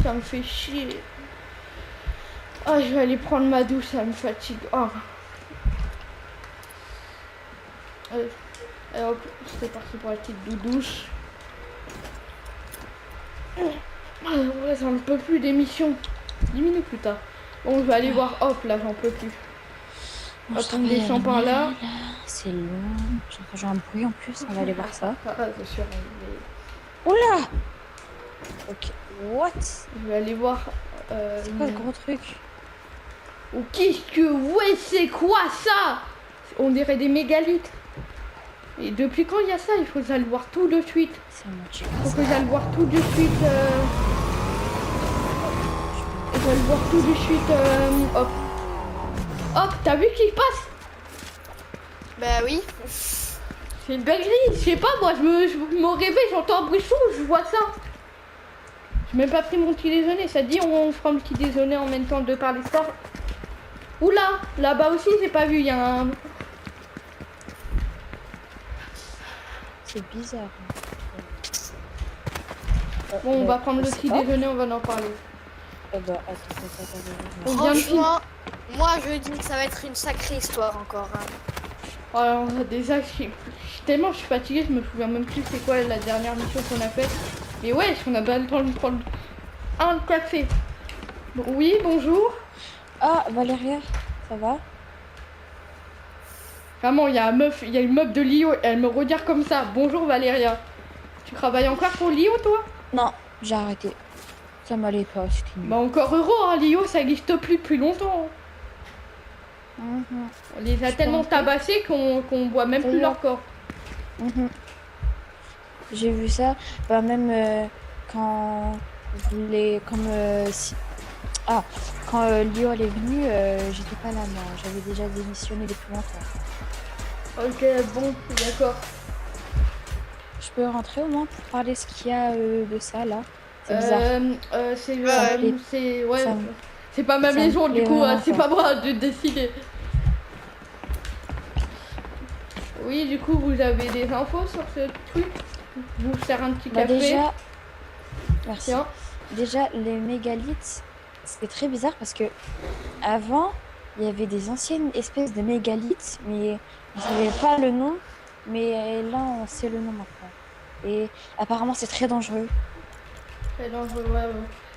ça me fait chier. Ah, je vais aller prendre ma douche, ça me fatigue. Oh. Et hop, c'est parti pour la petite douche. Ouais, j'en peux plus d'émission. 10 minutes plus tard. Bon, je vais aller voir. Hop, là, j'en peux plus. Hop, on descend par là. C'est long. J'ai un bruit en plus, on va aller voir ça. Ah, c'est sûr. Oula! Ok, what? Je vais aller voir. C'est quoi le gros truc? Oh, qu'est-ce que... Ouais, c'est quoi ça? On dirait des mégalithes. Et depuis quand il y a ça? Il faut que j'aille voir tout de suite. C'est mon chic. Il faut que j'aille voir tout de suite. Je vais le voir tout de suite. Hop. Hop, t'as vu ce qui se passe? Bah oui. C'est une dinguerie. Je sais pas, moi, je me réveille, j'entends un bruit chaud, je vois ça. J'ai même pas pris mon petit déjeuner. Ça dit, on fera un petit déjeuner en même temps de parler sport. Oula, là-bas aussi, j'ai pas vu. Il y a un. C'est bizarre. Bon, on va prendre le petit déjeuner, on va en parler. Attends. On vient de finir. Franchement, moi je dis que ça va être une sacrée histoire encore. Hein. Alors déjà, tellement je suis fatiguée, je me souviens même plus c'est quoi la dernière mission qu'on a faite. Mais ouais, on a pas le temps de prendre un café. Bon, oui, bonjour. Ah, Valéria, ça va? Vraiment, il y a une meuf de Lio, elle me regarde comme ça. Bonjour Valéria. Tu travailles encore pour Lio, toi? Non, j'ai arrêté. Ça m'allait pas, c'était nul. Bah encore heureux, hein, Lio, ça n'existe plus depuis longtemps. On les a tellement tabassés qu'on voit même plus leur corps. J'ai vu ça, bah même quand Lio elle est venue, j'étais pas là moi, j'avais déjà démissionné depuis longtemps. Ok, bon, d'accord. Je peux rentrer au moins pour parler ce qu'il y a de ça là. C'est bizarre. C'est pas ma maison du coup, c'est pas moi de décider. Oui, du coup, vous avez des infos sur ce truc? Vous faire un petit café? Déjà, merci. Tiens. Déjà, les mégalithes, c'était très bizarre parce que avant, il y avait des anciennes espèces de mégalithes, mais on savait pas le nom. Mais là, on sait le nom maintenant. Et apparemment, c'est très dangereux. Très dangereux, ouais.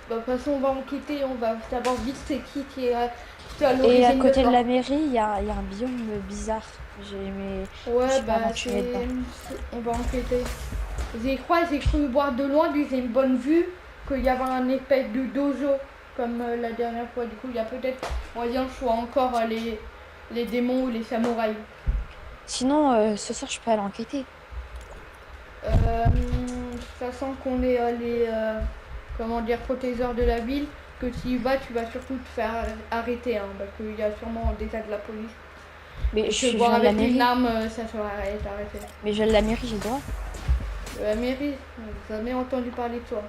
Bah, de toute façon, on va enquêter, on va savoir vite c'est qui est à l'origine. Et à côté de la mairie, il y a un biome bizarre. Ouais, bah, on va enquêter. J'ai cru voir de loin, j'ai une bonne vue, qu'il y avait un espèce de dojo, comme la dernière fois. Du coup, il y a peut-être moyen que ce soit encore les démons ou les samouraïs. Sinon, ce soir, je peux aller enquêter. Sachant qu'on est les protégeeurs de la ville, que tu y vas, tu vas surtout te faire arrêter, hein, parce qu'il y a sûrement des tas de la police. Mais je voir viens de la avec mairie. une arme, ça sera arrêté. Mais je viens de la mairie, j'ai le droit. La mairie, j'ai jamais entendu parler de toi.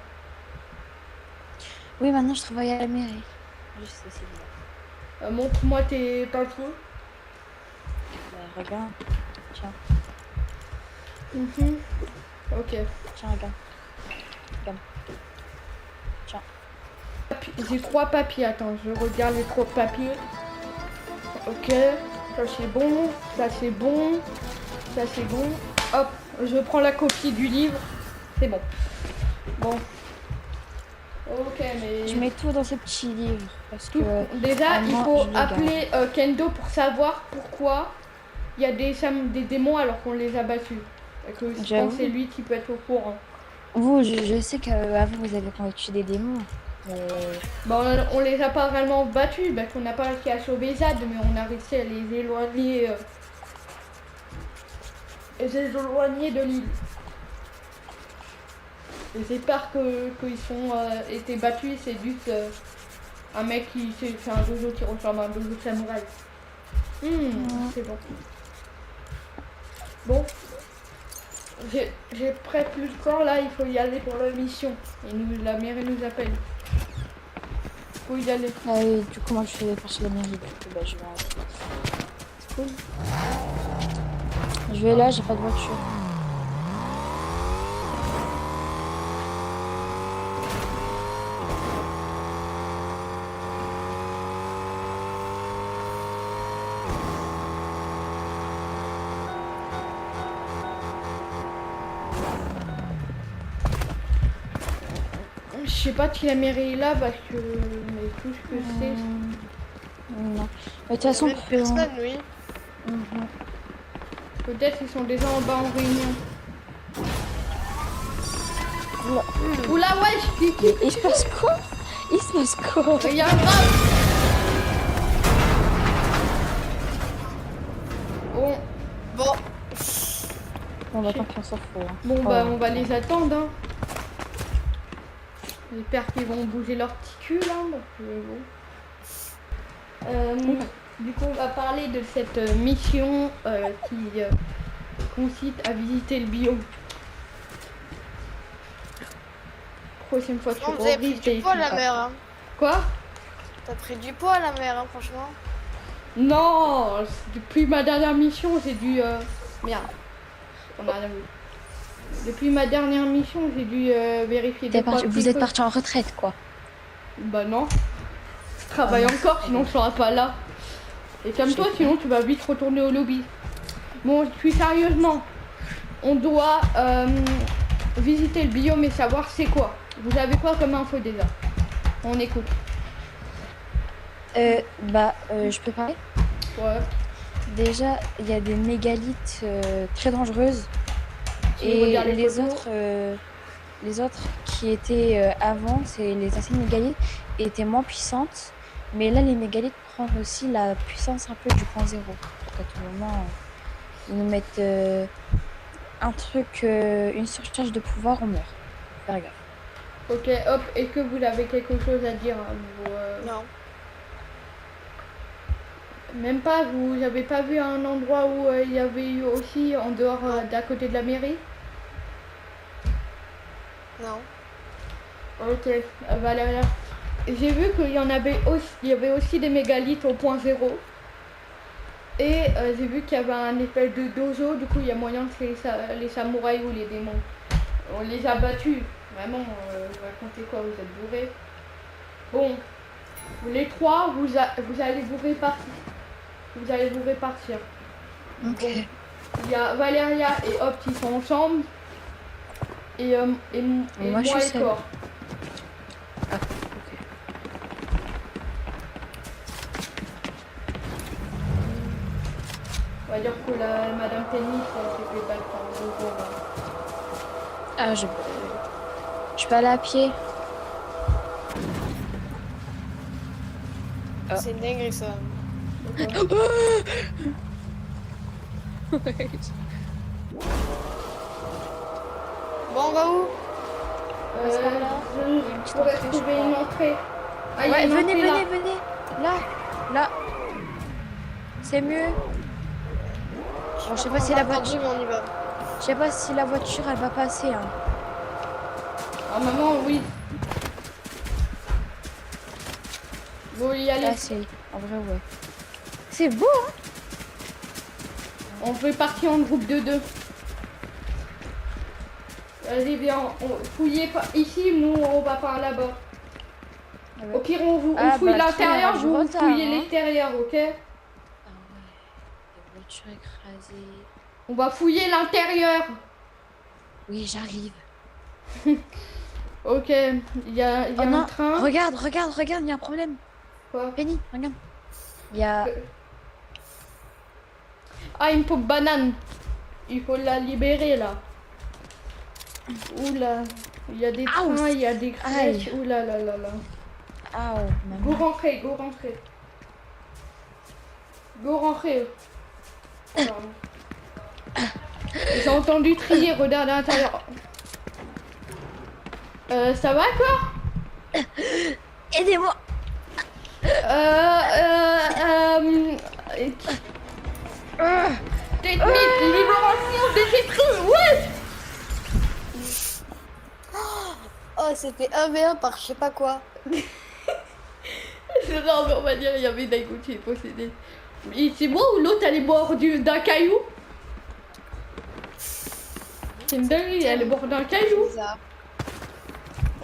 Oui, maintenant je travaille à la mairie. Je sais, c'est bizarre. Montre-moi tes papiers. Regarde. Tiens. Ok. Tiens, regarde. Tiens. J'ai 3 papiers. Attends, je regarde les 3 papiers. Ok. Ça c'est bon. Ça c'est bon. Ça c'est bon. Hop. Je prends la copie du livre. C'est bon. Bon. Ok, mais... Je mets tout dans ce petit livre. Parce que déjà, il faut appeler Kendo pour savoir pourquoi il y a des démons alors qu'on les a battus. Et que je pense que c'est lui qui peut être au courant. Vous, je sais qu'avant vous avez combattu des démons. Mais... Bon, on les a pas vraiment battus parce qu'on n'a pas réussi à sauver Zad, mais on a réussi à les éloigner. De l'île. Et j'ai peur qu'ils sont été battus, c'est juste un mec qui fait un dojo qui ressemble à un dojo samouraï. C'est bon. Bon. J'ai presque plus de temps là, il faut y aller pour la mission. Et la mairie nous appelle. Il faut y aller. Ah oui, du coup moi je fais passer la mairie, du coup bah je vais arrêter. C'est cool. Je vais là, j'ai pas de voiture. sais pas si la mairie est là parce que... Mais tout ce que c'est... Non. Mais de toute façon, Même personne, oui. Mhm. Peut-être qu'ils sont déjà en bas en réunion. Oula. Oula, ouais, Mais il se passe quoi? Il se passe quoi? il y a un grave. Bon, Bon, Bon bah tant pis, on s'en fout. Hein. bon bah Oh. on va les attendre. Hein. J'espère qu'ils vont bouger leur petit cul là. Parce que, bon. Du coup, on va parler de cette mission qui consiste à visiter le biome. Prochaine fois, tu non, vous avez pris revises du tes poids, la filles. mer. Hein. Quoi? T'as pris du poids, la mer, hein, franchement. Non, depuis ma dernière mission, j'ai dû... Merde. On a rien vu. Depuis ma dernière mission, j'ai dû vérifier des Vous êtes parti en retraite quoi. Bah non. Je travaille Ah, encore, sinon je serai pas là. Et comme toi, sinon tu vas vite retourner au lobby. Bon, puis sérieusement, on doit visiter le biome et savoir c'est quoi. Vous avez quoi comme info déjà? On écoute. Je peux parler? Ouais. Déjà, il y a des mégalithes très dangereuses. Tu Et regardes les photos. les autres qui étaient avant, c'est les anciennes mégalithes, étaient moins puissantes. Mais là, les mégalithes prennent aussi la puissance un peu du point zéro. Donc à tout moment, ils nous mettent un truc, une surcharge de pouvoir, on meurt. Faut faire gaffe. Ok, hop, est-ce que vous avez quelque chose à dire à nouveau, Non. Même pas, vous avez pas vu un endroit où il y avait eu aussi en dehors d'à côté de la mairie? Non. Ok, Valéria. J'ai vu qu'il y en avait aussi, il y avait aussi des mégalithes au point zéro. Et j'ai vu qu'il y avait un espèce de dojo, du coup il y a moyen que les samouraïs ou les démons. On les a battus. Vraiment, vous racontez quoi, vous êtes bourrés. Bon, les trois, vous allez vous répartir. Vous allez vous répartir. Ok. Bon, il y a Valéria et Hop qui sont ensemble. Et Moi, je suis et seule. Cor. Ah, ok. On va dire que la Madame Tennis s'est fait battre par le dojo, là. Ah, je peux aller à pied. Ah. C'est une dinguerie, ça. Bon, on va où? Je pourrais trouver une entrée. Ah, il y a Ouais, une venez, entrée là. venez. Là. C'est mieux. Bon, je sais pas si la voiture, mais on y va. je sais pas si la voiture, elle va passer. Hein. Ah, maman, oui. Vous y allez. Là, c'est en vrai, ouais. C'est beau, hein. On peut partir en groupe de deux. Vas-y, viens, fouillez pas ici, nous on va par là-bas. Ah ouais. Au pire, on Ah, fouille bah, l'intérieur, très vous retard, fouillez hein. l'extérieur, ok? Ah ouais. La voiture écrasée. On va fouiller l'intérieur. Oui, j'arrive. Ok, il y a Oh un non, train. regarde, il y a un problème. Quoi? Penny, regarde. Il y a... Ah, une pauvre banane. Il faut la libérer là. Oula, il y a des Aouh. trains, il y a des crèches. Aïe. Oula là là là. Ah, oh, Go maman. rentrer, go rentrer. Go rentrer. Pardon. J'ai entendu crier, regarde à l'intérieur. Ça va quoi? Aidez-moi. Technique, libération des écrits, ouais! Oh, c'était 1v1 par je sais pas quoi. Non, mais on va dire il y avait Daigo qui est possédé. Et c'est moi ou l'autre elle est morte d'un caillou? C'est une dinguerie, elle est morte d'un caillou. Bizarre.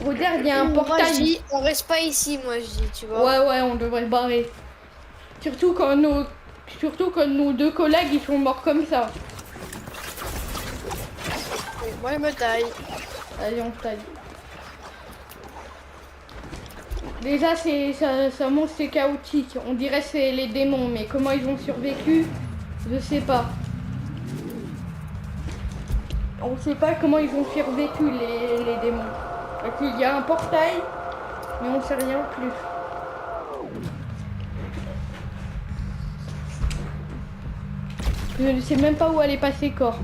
Regarde, il y a un Moi, je portail. dis, on reste pas ici, moi, je dis, tu vois. Ouais, on devrait se barrer. Surtout quand nos deux collègues ils sont morts comme ça. Moi, je me taille. Allez, on taille. Déjà, ça monstre, c'est chaotique. On dirait que c'est les démons, mais comment ils ont survécu, je sais pas. On sait pas comment ils ont survécu, les démons. Donc, il y a un portail, mais on sait rien plus. Je ne sais même pas où aller passer corps.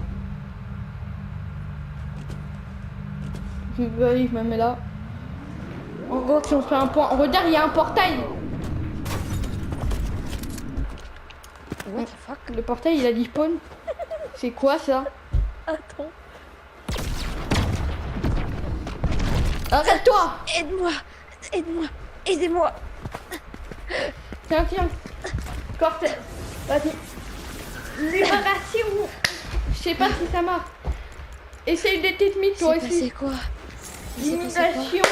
Je me mets là. En gros, si on fait un point. Regarde, il y a un portail. What the fuck? Le portail, il a dit spawn. C'est quoi ça? Attends. Arrête-toi! Aide-moi! Aide-moi! Aidez-moi! Tiens, tiens. Cortez. Vas-y. Libération. Je sais pas si ça marche. Essaye d'être ethnique toi C'est aussi. quoi? Il s'est passé quoi? Imitation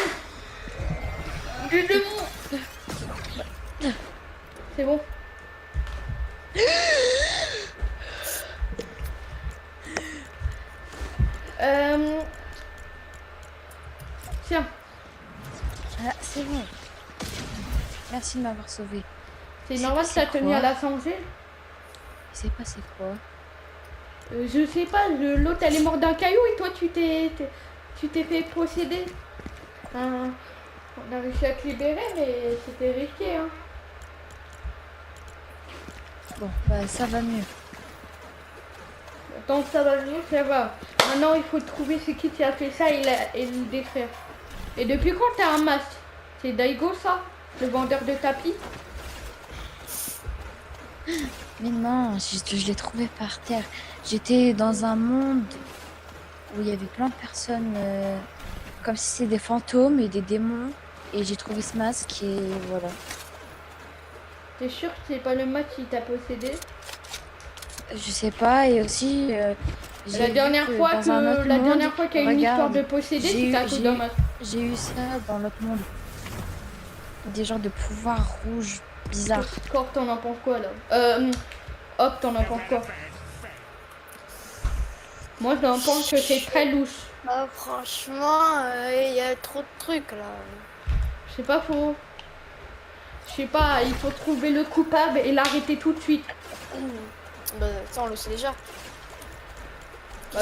du démon. C'est bon. Tiens. Ah, c'est bon. Merci de m'avoir sauvé. C'est C'est normal que passé ça tenu à quoi? la santé. Il s'est passé quoi? Je sais pas, l'autre elle est morte d'un caillou et toi tu t'es fait posséder. On a réussi à te libérer mais c'était risqué hein. Bon, bah ça va mieux. Tant que ça va mieux, ça va. Maintenant il faut trouver c'est qui a fait ça et le détruire. Et depuis quand t'as un masque? C'est Daigo ça? Le vendeur de tapis? Mais non, je l'ai trouvé par terre. J'étais dans un monde où il y avait plein de personnes comme si c'était des fantômes et des démons. Et j'ai trouvé ce masque et voilà. T'es sûr que c'est pas le masque qui t'a possédé? Je sais pas, et aussi j'ai La vu dernière que fois dans un autre qu'il y a monde, une histoire regarde, de possédé, j'ai c'était à eu- cause d'un masque. j'ai eu ça dans l'autre monde. Des genres de pouvoirs rouges bizarres. Corp, t'en en penses quoi là? Hop, t'en en penses quoi? Moi, j'en pense que c'est très louche. Bah, franchement, il y a trop de trucs là. C'est pas faux. Je sais pas, il faut trouver le coupable et l'arrêter tout de suite. Bah, ça, on le sait déjà. Bah,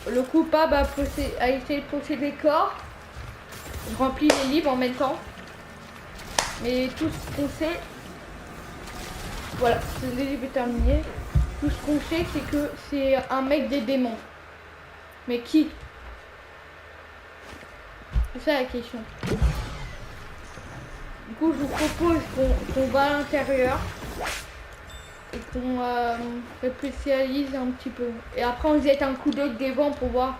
le coupable a essayé de posséder le corps. Je remplis les livres en même temps. Mais tout ce qu'on sait... Voilà, le livre est terminé. Tout ce qu'on sait, c'est que c'est un mec des démons. Mais qui? C'est ça la question. Du coup, je vous propose qu'on va à l'intérieur et qu'on spécialise un petit peu. Et après, on jette un coup d'œil devant pour voir.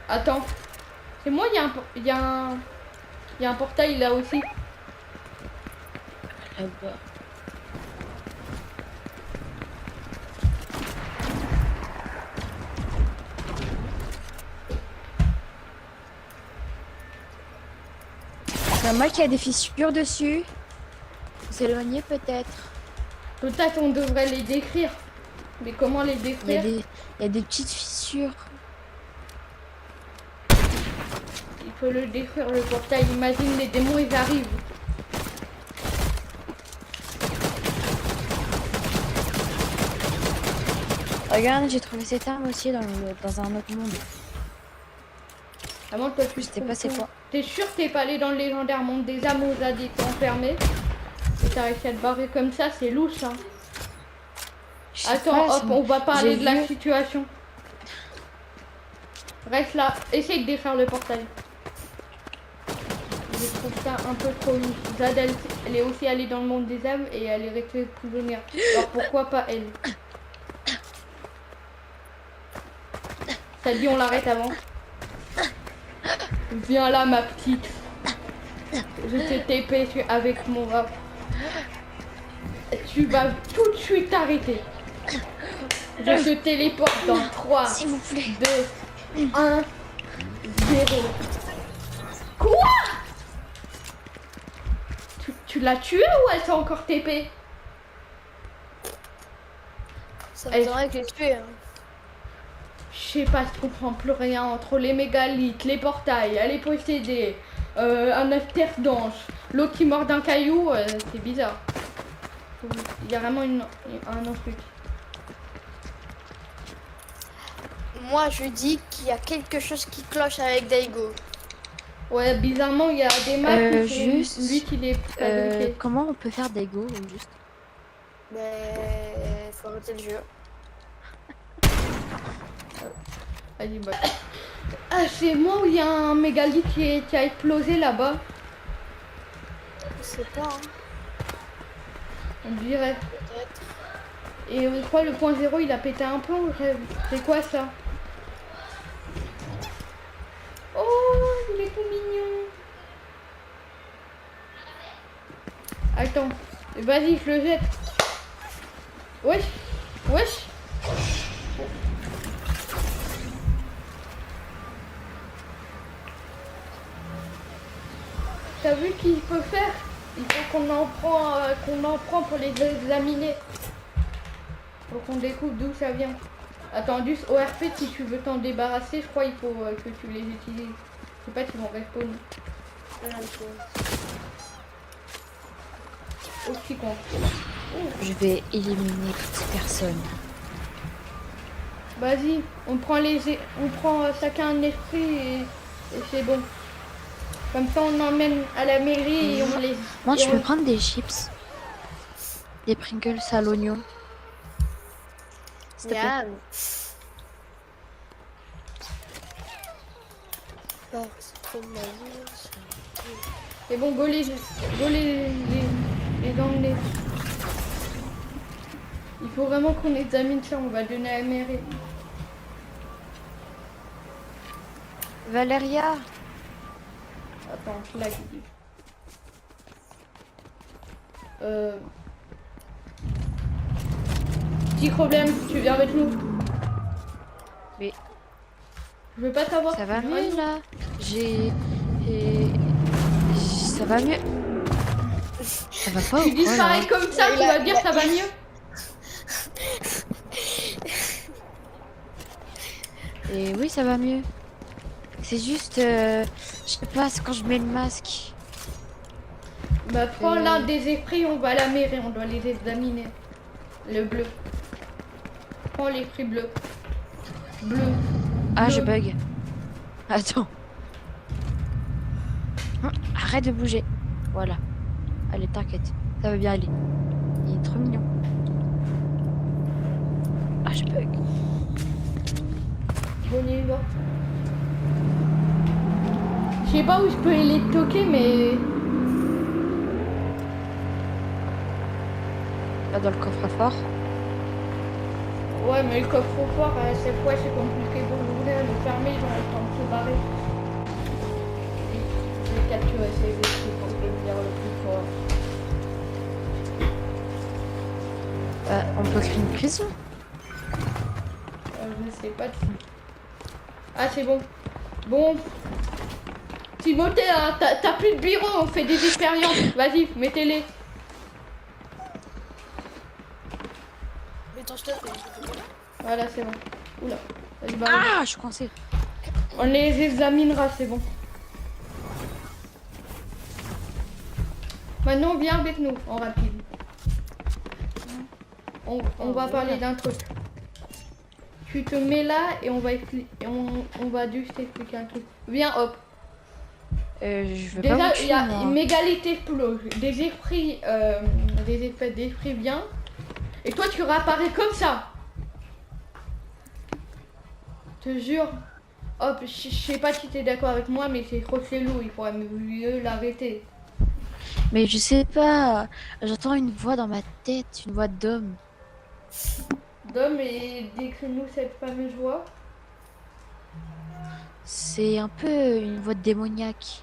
Attends, c'est moi, il y a un portail là aussi. Là-bas. C'est moi qui a des fissures dessus. Vous éloignez peut-être. Peut-être on devrait les décrire. Mais comment les Il y a décrire? il y a des petites fissures. Il faut le décrire le portail. Imagine les démons, ils arrivent. Regarde, j'ai trouvé cette arme aussi dans un autre monde. Avant, toi, tu Je sais pas c'est quoi. T'es sûr que t'es pas allé dans le légendaire monde des âmes où t'as dit que t'es enfermé? Et t'as réussi à te barrer comme ça, c'est louche, hein. Je sais Attends, pas, hop, on va parler j'ai de la vu- situation. Reste là, essaye de défaire le portail. Je trouve ça un peu trop louche. Zad, elle est aussi allée dans le monde des âmes et elle est restée prisonnière. Alors pourquoi pas elle? T'as dit on l'arrête avant? Viens là ma petite. Je te TP avec mon rap. Tu vas tout de suite t'arrêter. Je te téléporte dans 3, S'il vous plaît. 2, 1, 0. Quoi? Tu l'as tuée ou elle s'est encore TP? Ça Elle- m'étonnerait que les tuer. Hein. Je sais pas, je comprends plus rien entre les mégalithes, les portails, elle est possédée. un after d'ange. L'autre qui mord d'un caillou, c'est bizarre. Il y a vraiment un autre truc. Moi, je dis qu'il y a quelque chose qui cloche avec Daigo. Ouais, bizarrement, il y a des maps où c'est juste, lui qui les fabriqué. comment on peut faire Daigo juste? Mais faut arrêter le jeu. Vas-y, bah. Ah, c'est moi où il y a un mégalithe qui a explosé là-bas. Je sais pas, hein. On dirait. Peut-être. Et je crois le point zéro il a pété un plomb. C'est quoi ça? Oh, il est tout mignon. Attends. Vas-y, je le jette. Wesh. Wesh. T'as vu qu'il peut faire? Il faut qu'on en prend pour les examiner. Faut qu'on découvre d'où ça vient. Attends, juste ORP, si tu veux t'en débarrasser, je crois qu'il faut que tu les utilises. Je sais pas s'ils vont respawner. Aussi con. Je vais éliminer toute personne. Vas-y, on prend chacun un esprit et c'est bon. Comme ça, on emmène à la mairie et on les. Moi, et je on- peux prendre des chips. Des Pringles à l'oignon. S'il te plaît. Yann. Oh, c'est trop malin, ça. C'est bon, go les emmener. Il faut vraiment qu'on examine ça, on va donner à la mairie. Valéria, Attends, là. Petit problème, tu viens avec nous. Mais- Je veux pas savoir. ça va tu viens avec mieux nous. là. Ça va mieux. Ça va pas Tu ou quoi là? disparais comme ça, tu vas dire ça va mieux. Et oui, ça va mieux. C'est juste, je sais pas, c'est quand je mets le masque. Bah prends l'un des esprits, on va à la mairie, on doit les examiner. Le bleu. Prends l'esprit bleu. Bleu. Ah, je Bleu. bug. Attends. Arrête de bouger. Voilà. Allez, t'inquiète. Ça va bien aller. Il est trop mignon. Ah, je bug. On y va. Je sais pas où je peux les toquer, mais... Là, dans le coffre-fort. Ouais, mais le coffre-fort, à chaque fois, c'est compliqué de l'ouvrir, le fermer, ils ont le temps de se barrer. Je vais capturer ces esprits pour devenir le plus fort. On peut créer une prison. Je sais pas. Ah, c'est bon. Bon. Timothée, hein, t'as plus de bureau, on fait des expériences. Vas-y, mettez-les. Mais attends, je te fais. Voilà, c'est bon. Oula. Vas-y, bah, Ah, je suis coincée. on les examinera, c'est bon. Maintenant, viens avec nous, en rapide. On va parler d'un truc. Tu te mets là et on va on va juste expliquer un truc. Viens, hop. Je veux pas Déjà, vous il tuer, y a moi. une mégalité explose. Des esprits, des espèces d'esprits viennent. Et toi, tu réapparais comme ça. Je te jure. Hop, je sais pas si t'es d'accord avec moi, mais c'est trop chelou. Il faudrait mieux l'arrêter. Mais je sais pas. J'entends une voix dans ma tête, une voix d'homme. Dom, et décris-nous cette fameuse voix. C'est un peu une voix démoniaque.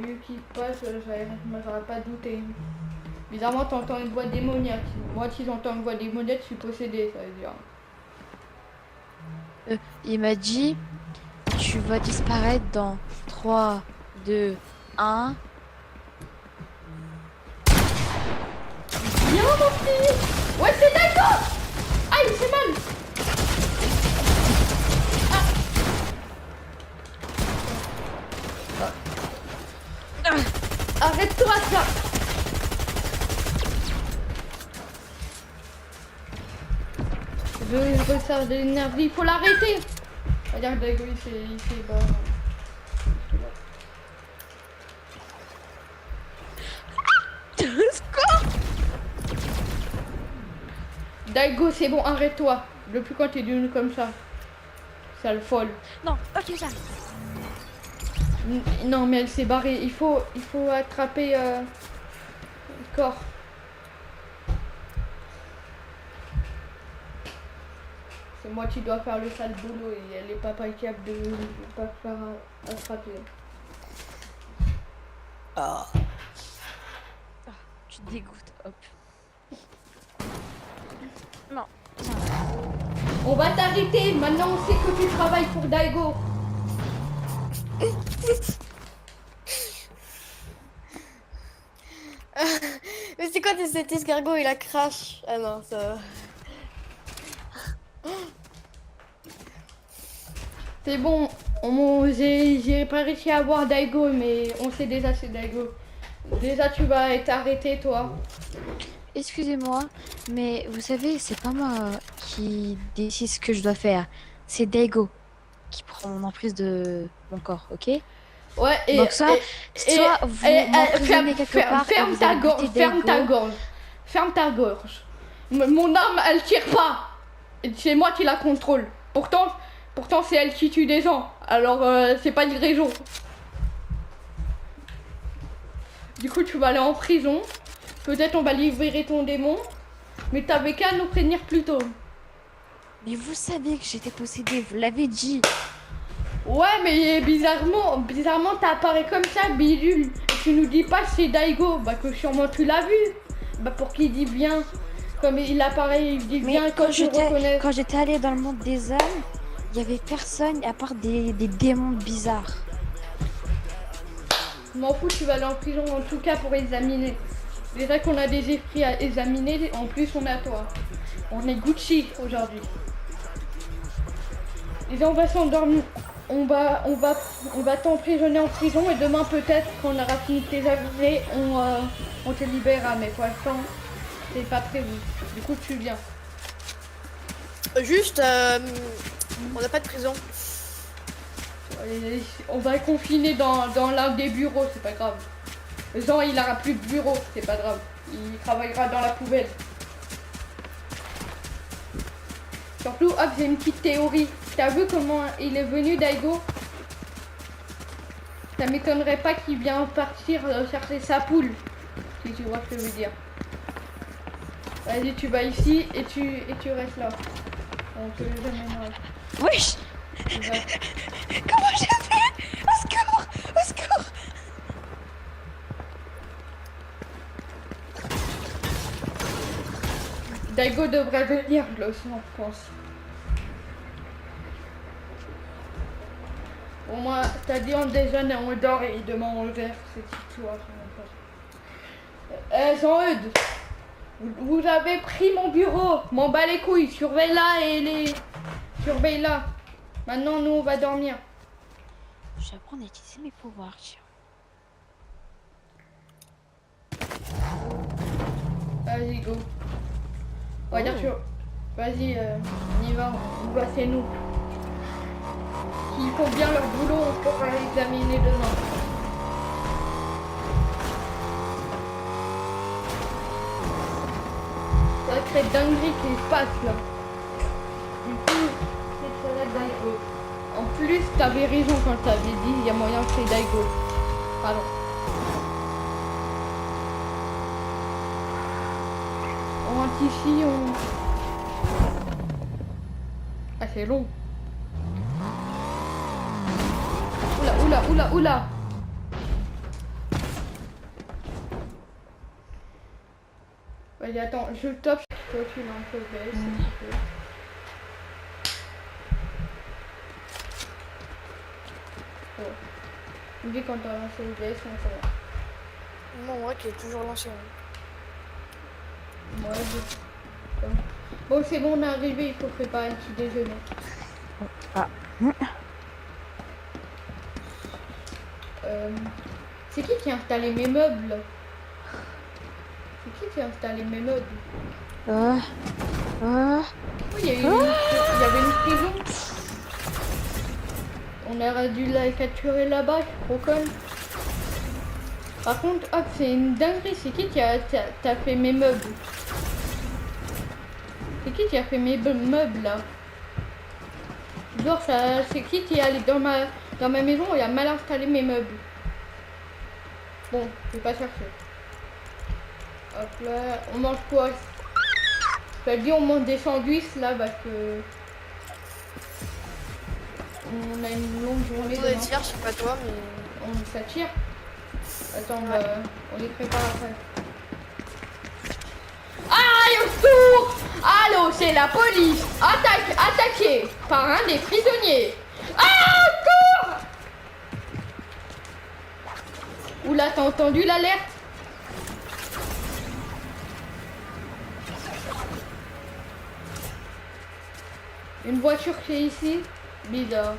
Vu qu'il passe, j'aurais pas douté. Bizarrement, t'entends une voix démoniaque. Moi, si j'entends une voix démoniaque, je suis possédé, ça veut dire. Il m'a dit, tu vas disparaître dans 3, 2, 1. Viens, mon petit. Ouais, c'est d'accord. Aïe, c'est mal. Arrête-toi ça. Je ressors de l'énergie, il faut l'arrêter. Regarde Daigo, il fait bas. Daigo, c'est bon, arrête-toi. Depuis quand t'es devenu comme ça? Sale folle. Non, ok, j'arrive. Non, mais elle s'est barrée. Il faut attraper le corps. C'est moi qui dois faire le sale boulot et elle est pas capable de pas faire attraper. Tu te dégoûtes, hop. Non. On va t'arrêter. Maintenant, on sait que tu travailles pour Daigo. Mais c'est quoi cet escargot? Il a crash. Ah non, ça va. C'est bon. J'ai pas réussi à voir Daigo, mais on sait déjà c'est Daigo. Déjà, tu vas être arrêté, toi. Excusez-moi, mais vous savez, c'est pas moi qui décide ce que je dois faire. C'est Daigo qui prend mon emprise de mon corps, ok? Ouais, et donc ça, soit vous m'emprisonnez quelque part, ferme ta gorge, ferme ta gorge. Mon arme, elle tire pas. C'est moi qui la contrôle. Pourtant c'est elle qui tue des gens. Alors c'est pas une raison. Du coup, tu vas aller en prison. Peut-être on va libérer ton démon. Mais t'avais qu'à nous prévenir plus tôt. Mais vous saviez que j'étais possédée, vous l'avez dit. Ouais, mais bizarrement t'apparais comme ça, bidule. Et tu nous dis pas c'est Daigo. Bah que sûrement tu l'as vu. Bah pour qu'il dit bien. Comme il apparaît, il dit bien quand je reconnais. Quand j'étais allée dans le monde des âmes, il y avait personne à part des démons bizarres. Je m'en fous, tu vas aller en prison en tout cas pour examiner. Déjà qu'on a des esprits à examiner, en plus on a toi. On est Gucci aujourd'hui. Et on va s'endormir. On va t'emprisonner en prison et demain peut-être qu'on aura fini de t'examiner, on te libérera. Mais pour l'instant, c'est pas prévu. Du coup, tu viens. Juste, on n'a pas de prison. On va confiner dans l'un des bureaux, c'est pas grave. Jean, il aura plus de bureau, c'est pas grave. Il travaillera dans la poubelle. Surtout, hop, j'ai une petite théorie. T'as vu comment il est venu, Daigo? Ça m'étonnerait pas qu'il vienne partir chercher sa poule. Si tu vois ce que je veux dire. Vas-y, tu vas ici et tu restes là. On te le amènera. Wesh! Comment j'ai fait? Au secours! Au secours! Daigo devrait venir, je le sens, je pense. Au moins, t'as dit on déjeune et on dort et demain on gère cette histoire. Jean-Eudes, vous avez pris mon bureau, m'en bats les couilles, surveille-la et les... Surveille-la. Maintenant, nous, on va dormir. Je vais apprendre à utiliser mes pouvoirs, tiens. Vas-y, go. On va dire vas-y, on y va, c'est nous. S'ils font bien leur boulot, on pourra l'examiner demain. Sacrée dinguerie qui se passe là. Du coup, c'est très Daigo. En plus, t'avais raison quand t'avais dit il y a moyen que c'est Daigo. Pardon. On rentre ici, Ah, c'est long. Oula. Vas-y, attends, je top. Toi, tu l'as un peu baisse, un petit peu. Oh. Tu me dis quand t'as lancé le baisse, ça va. Non, ouais, qui est toujours lancé. Moi, bon, c'est bon, on est arrivé, il faut préparer le petit déjeuner. Ah. C'est qui a installé mes meubles? C'est qui a installé mes meubles? Ah. Ah. Oui, il y avait une prison. On aurait dû la capturer là-bas, je suis trop conne. Par contre, hop, c'est une dinguerie. C'est qui a t'as fait mes meubles? C'est qui a fait mes meubles là? Genre, c'est qui est allé dans ma maison et a mal installé mes meubles? Bon, je vais pas chercher. Hop là, on mange quoi? Je t'ai dit on mange des sandwichs là parce que on a une longue journée On les demain. tire, je sais pas toi, mais. On s'attire. Attends, Ouais. on les prépare après. Aïe, au secours! Allô, c'est la police. Attaqué par un des prisonniers. Ah, au secours! Oula, t'as entendu l'alerte? Une voiture qui est ici. Bizarre.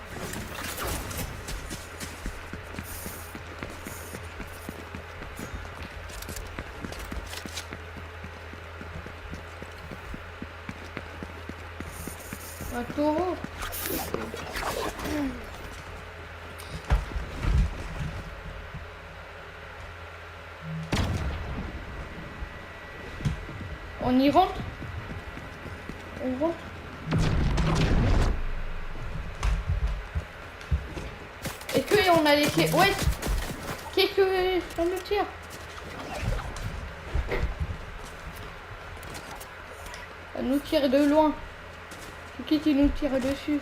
Un taureau. On y rentre? On rentre? Et que on a laissé... Ouais. Qu'est-ce que on me tire? Ça nous tire de loin. C'est qui nous tire dessus?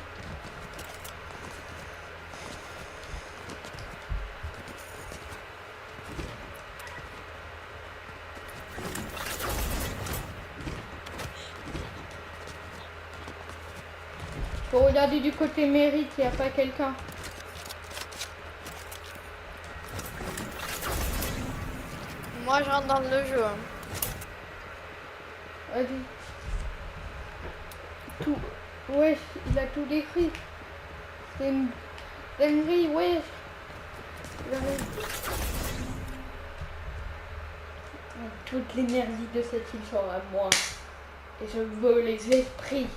Faut regarder du côté mérite, il n'y a pas quelqu'un. Moi, je rentre dans le jeu. Hein. Vas-y. Tout. Ouais, il a tout décrit. C'est une dinguerie, ouais. Toute l'énergie de cette île sera à moi. Et je veux les esprits.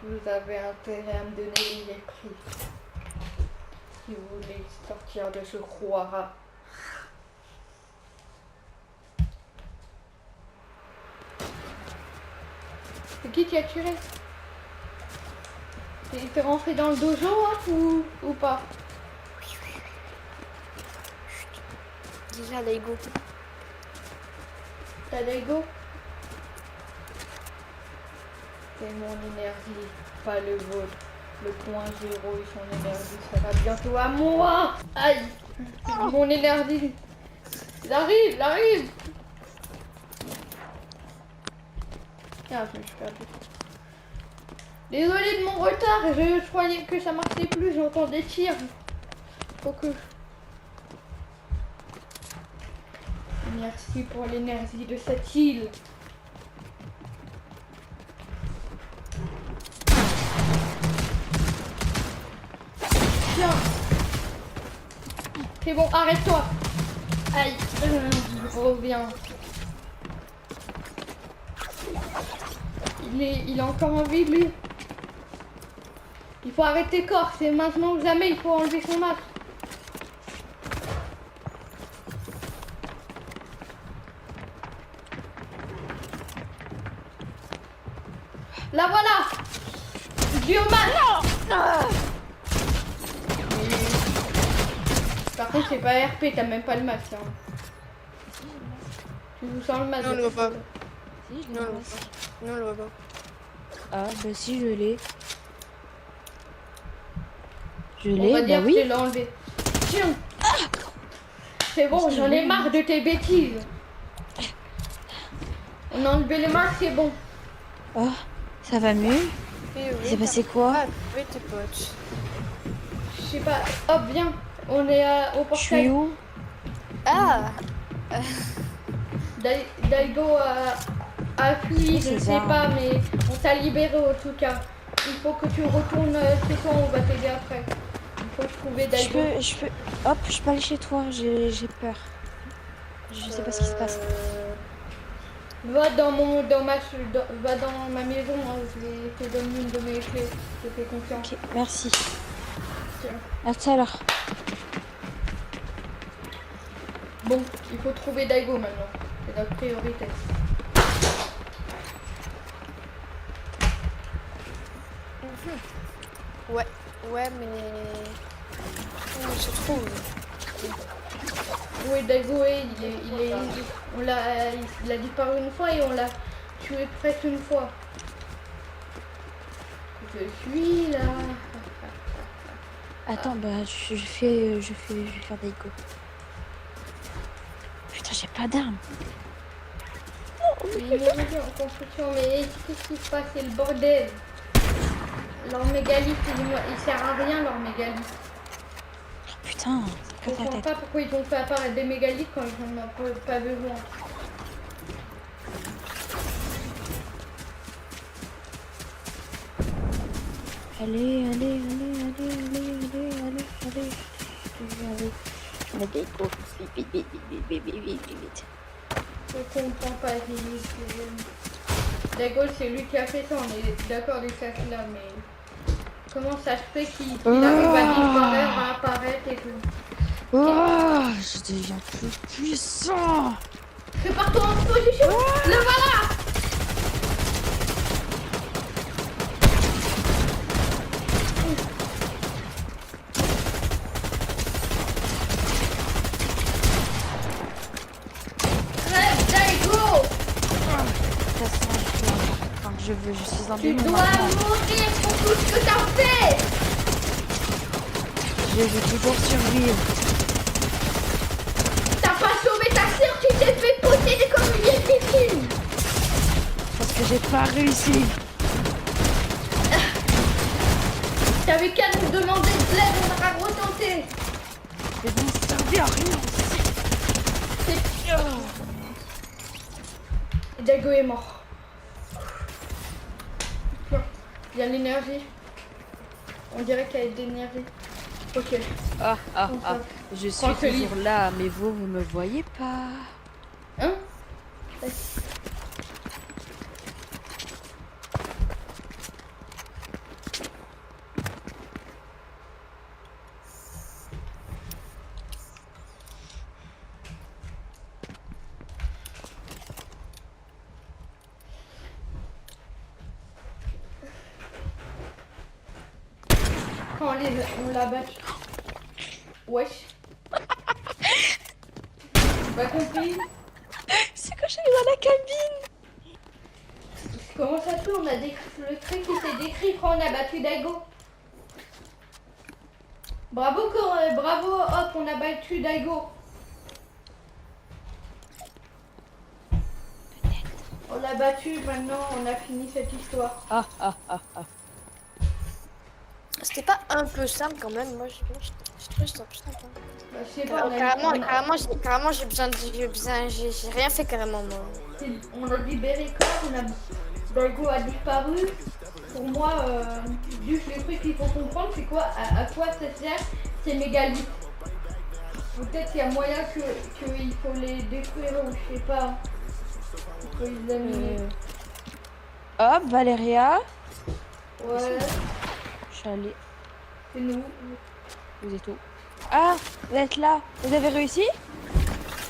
Vous avez intérêt à me donner les esprits. Si vous voulez sortir de ce croira. C'est qui a tiré? Il t'est rentré dans le dojo hein, ou pas? Déjà, Lego. T'as l'ego? C'est mon énergie, pas le vôtre. Le point zéro et son énergie sera bientôt à moi. Aïe! Mon énergie. Il arrive! Ah, je me suis perdu. Désolé de mon retard, je croyais que ça marchait plus, j'entends des tirs. Faut que... Merci pour l'énergie de cette île. Tiens. C'est bon, arrête-toi. Aïe, je reviens. Il est encore en vie, lui. Il faut arrêter corps, c'est maintenant ou jamais, il faut enlever son masque. La voilà. Bioman. Par contre, c'est pas RP, t'as même pas le masque. Hein. Tu joues sans le masque. Non, on le voit pas. Si, je Non, le on le vois. voit pas. Non, on le voit pas. Ah, bah si, je l'ai. Je On l'ai, va bah dire que oui. tu l'as enlevé. Tiens. C'est bon, j'en ai marre de tes bêtises. On a enlevé les masques, c'est bon. Oh, ça va mieux? Eh oui, Il s'est passé quoi? Ah, oui, tes potes. Je sais pas. Hop, viens. On est au Je suis portail. où? Ah! Daigo a fui, je C'est ne ça. sais pas, mais on t'a libéré en tout cas. Il faut que tu retournes chez toi, on va t'aider après. faut trouver Daigo. Hop, je peux aller chez toi, j'ai peur. Je sais pas ce qui se passe. Va dans ma maison, hein, je te donne une de mes clés, je te fais confiance. Ok, merci. Tiens. À tout à l'heure. Bon, il faut trouver Daigo maintenant, c'est notre priorité. Ouais, mais où il se trouve? Oui, Daigo, il a disparu une fois et on l'a tué presque une fois. Je suis là. Attends, bah je vais faire Daigo. Putain, j'ai pas d'armes. Il est en construction, mais qu'est-ce qui se passe? C'est le bordel. Leur mégalithe, il sert à rien, leur mégalithe. Oh, putain, Je c'est quoi ta comprends tête? pas pourquoi ils ont fait apparaître des mégalithes quand ils n'en ont pas besoin. Allez. Mais Daigo, vite. Je comprends pas. Daigo, c'est lui qui a fait ça, on est d'accord avec ça là, mais comment ça se fait qu'il arrive à disparaître, à apparaître et tout? Oh, je deviens plus puissant. Prépare-toi en position. Le voilà. Rêve, Daigo. Quand je veux, je suis en Tu démon dois maintenant. mourir pour tout ce que t'as fait. Je veux toujours survivre. T'as pas sauvé ta sœur, tu t'es fait posséder comme une vieille victime. Parce que j'ai pas réussi. T'avais qu'à nous demander de l'aide, on aura retenté. Mais bon, ça servait à rien. Daigo est mort. Tiens, il y a l'énergie. On dirait qu'il y a de l'énergie. Ok. Je suis Prends ce livre. toujours là, mais vous me voyez pas. Hein? Quand on l'a battu. Wesh. Pas compris? C'est quand j'allais dans la cabine. Comment ça se fait? On a le truc qui s'est décrit quand on a battu Daigo. Bravo, bravo, hop, on a battu Daigo. On l'a battu, maintenant on a fini cette histoire. C'était pas un peu simple quand même, moi je trouve ça plus simple. Bah, je sais pas, Carrément, j'ai rien fait carrément moi. on a libéré corps, Daigo a disparu. Pour moi, juste les trucs qu'il faut comprendre, c'est quoi, à quoi ça sert ces mégalithes. Peut-être qu'il y a moyen qu'il faut les détruire ou je sais pas. Il faut les examiner. Hop, Valéria. Ouais, Je suis allée. c'est nous. Vous êtes où? Ah, vous êtes là. Vous avez réussi?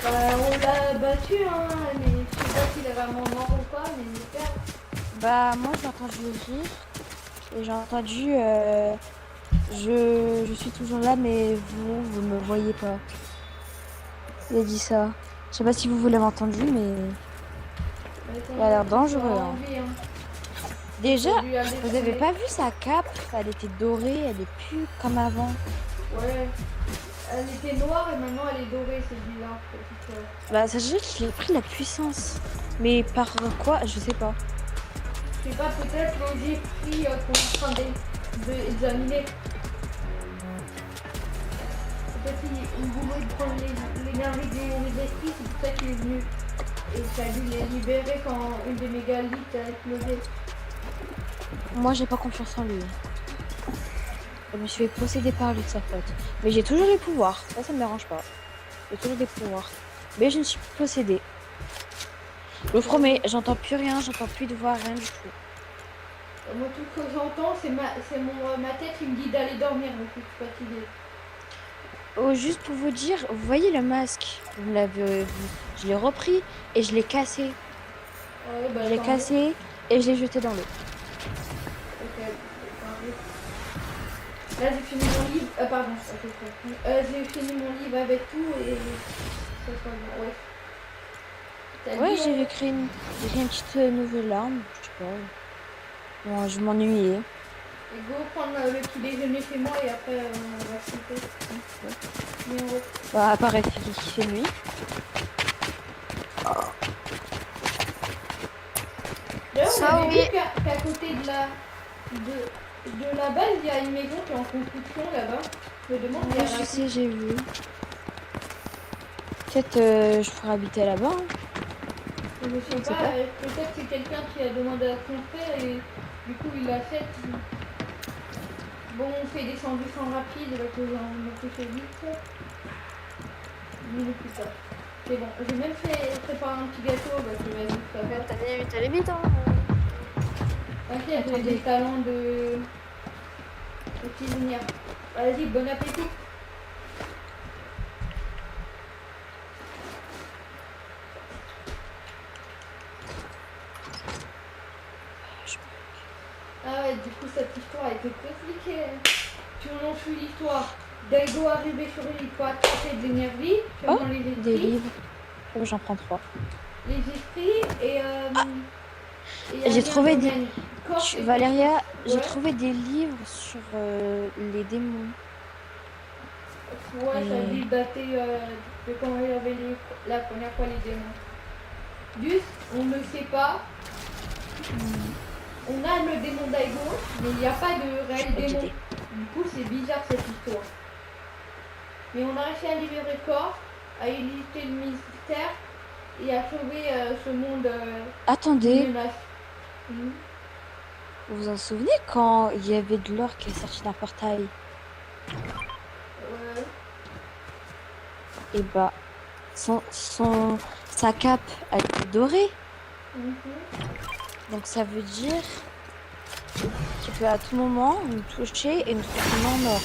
Bah, on l'a battu, hein, mais je sais pas s'il est vraiment mort ou pas, mais j'espère. Bah, moi j'ai entendu rire. Et j'ai entendu. Je suis toujours là, mais vous me voyez pas. Il a dit ça. Je sais pas si vous l'avez entendu, mais. Il a l'air dangereux, hein. Déjà, vous avez pas vu sa cape? Elle était dorée, elle est plus comme avant. Ouais, elle était noire et maintenant elle est dorée, c'est bizarre. Bah, sachez qu'il a pris de la puissance. Mais par quoi? Je sais pas. Je sais pas, peut-être les esprits qu'on est en train d'examiner. Peut-être qu'il voulait prendre l'énergie des esprits, c'est pour ça qu'il est venu. Et ça a dû les libérer quand une des mégalithes a explosé. Moi, j'ai pas confiance en lui. Je me suis fait posséder par lui de sa faute. Mais j'ai toujours les pouvoirs. Ça me dérange pas. J'ai toujours des pouvoirs. Mais je ne suis plus possédée. Je vous promets, j'entends plus rien, j'entends plus de voix, rien du tout. Moi, tout ce que j'entends, c'est ma tête qui me dit d'aller dormir, donc je suis fatiguée. Oh, juste pour vous dire, vous voyez le masque, je l'ai repris et je l'ai cassé. Ouais, bah, Je l'ai tant cassé et je l'ai jeté dans l'eau. mieux. Ok, là, j'ai fini mon livre. Pardon, j'ai fini mon livre avec tout et ça sera bon. Ouais. T'as Ouais, dit, j'ai écrit une petite nouvelle arme, je sais pas. Bon, je m'ennuyais. et go prendre le petit déjeuner chez moi et après on va quitter. Mais ouais. Bah, à part qu'il fait nuit. D'ailleurs, Ça, on avait oui. vu qu'à côté de la base, il y a une maison qui est en construction là-bas. Je me demande Ouais, il y a je un- sais, j'ai vu. Peut-être je ferai habiter là-bas. Hein. Je sais pas, peut-être c'est quelqu'un qui a demandé à construire et du coup il l'a fait. Bon, on fait des sandwichs en rapide parce que on fait vite. 10 minutes plus tard. C'est bon, j'ai même fait préparer un petit gâteau parce que vas-y, ça va. T'allais vite, hein. T'inquiète, j'ai des talents de cuisinière. Vas-y, bon appétit. Ah ouais, du coup cette histoire a été compliquée. Si on en suit l'histoire, Daigo arrivé sur l'île pour attraper de l'énergie, Oh, sûrement les des esprits. livres. Oh, j'en prends 3. Les esprits et J'ai un trouvé des- domaine. Corse et Valéria, Texas. j'ai Ouais. trouvé des livres sur les démons. Ouais, ça dit dater de quand il y avait la première fois les démons. Juste, on ne sait pas. On a le démon Daigo, mais il n'y a pas de J'ai réel pas démon. d'idée. Du coup, c'est bizarre cette histoire. Mais on a réussi à libérer Corse, à éviter le mystère et à sauver ce monde d'une Attendez, menace. Mhm. vous vous en souvenez quand il y avait de l'or qui est sorti d'un portail? Ouais. Et bah, sa cape, elle était dorée. Mhm. Donc ça veut dire qu'il peut à tout moment nous toucher et nous transformer en or.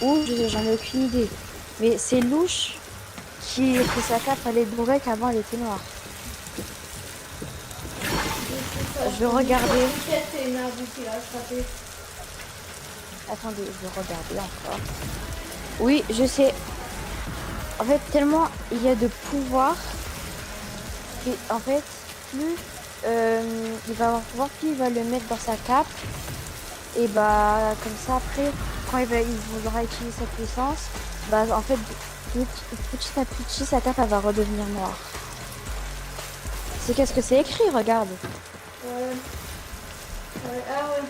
Ou j'en ai aucune idée. Mais c'est louche que sa cape elle est dorée qu'avant elle était noire. Je vais regarder. T'inquiète, c'est Naru qui l'a attrapé. Attendez, je vais regarder encore. Oui, je sais. En fait, tellement il y a de pouvoir. En fait, plus il va avoir pouvoir, plus il va le mettre dans sa cape. Et bah, comme ça, après, quand il voudra utiliser sa puissance, bah, en fait, petit à petit, sa cape, elle va redevenir noire. C'est qu'est-ce que c'est écrit, regarde. Ouais. Ouais, ah ouais.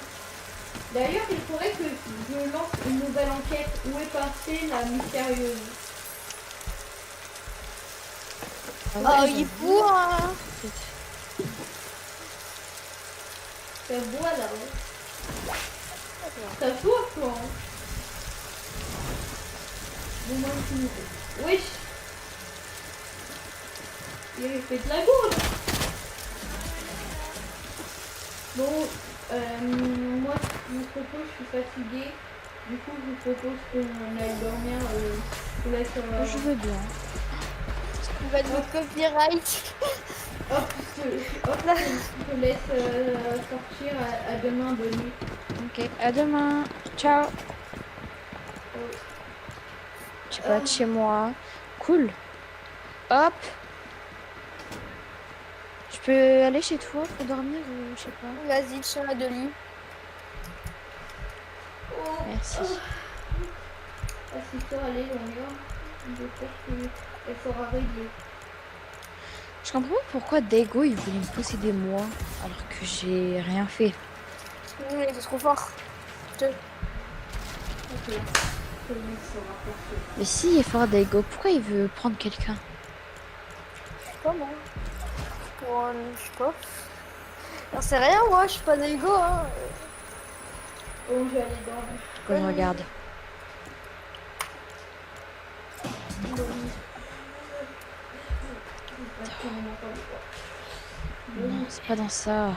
D'ailleurs, il faudrait que je lance une nouvelle enquête. Où est passée la mystérieuse? Ah, il faut, hein. Ça boit là, ouais. Ça soif, toi, hein. Bon, moi, je suis... Wesh. Il fait de la gourde. Bon, moi, je vous propose, je suis fatiguée. Du coup, je vous propose qu'on aille dormir. Je vous laisse, Je veux bien. Il va nous copyright. hop, je te laisse sortir. À demain, bonne nuit. Ok, à demain. Ciao. Tu peux être chez moi. Cool. Hop. Je peux aller chez toi pour dormir ou je sais pas. Vas-y, tiens, de lit. Merci. Assiste-toi, allez, on y va. J'espère qu'elle sera réglée. Je comprends pas pourquoi Daigo il voulait me posséder moi alors que j'ai rien fait. Il est trop fort. Ok. Que le mec sera parfait. Mais si il est fort Daigo, pourquoi il veut prendre quelqu'un? Je sais pas, moi. Je sais pas. J'en sais rien, moi, je suis pas d'ego, hein. Bon, je vais aller dans Quand je regarde. Non, c'est pas dans ça.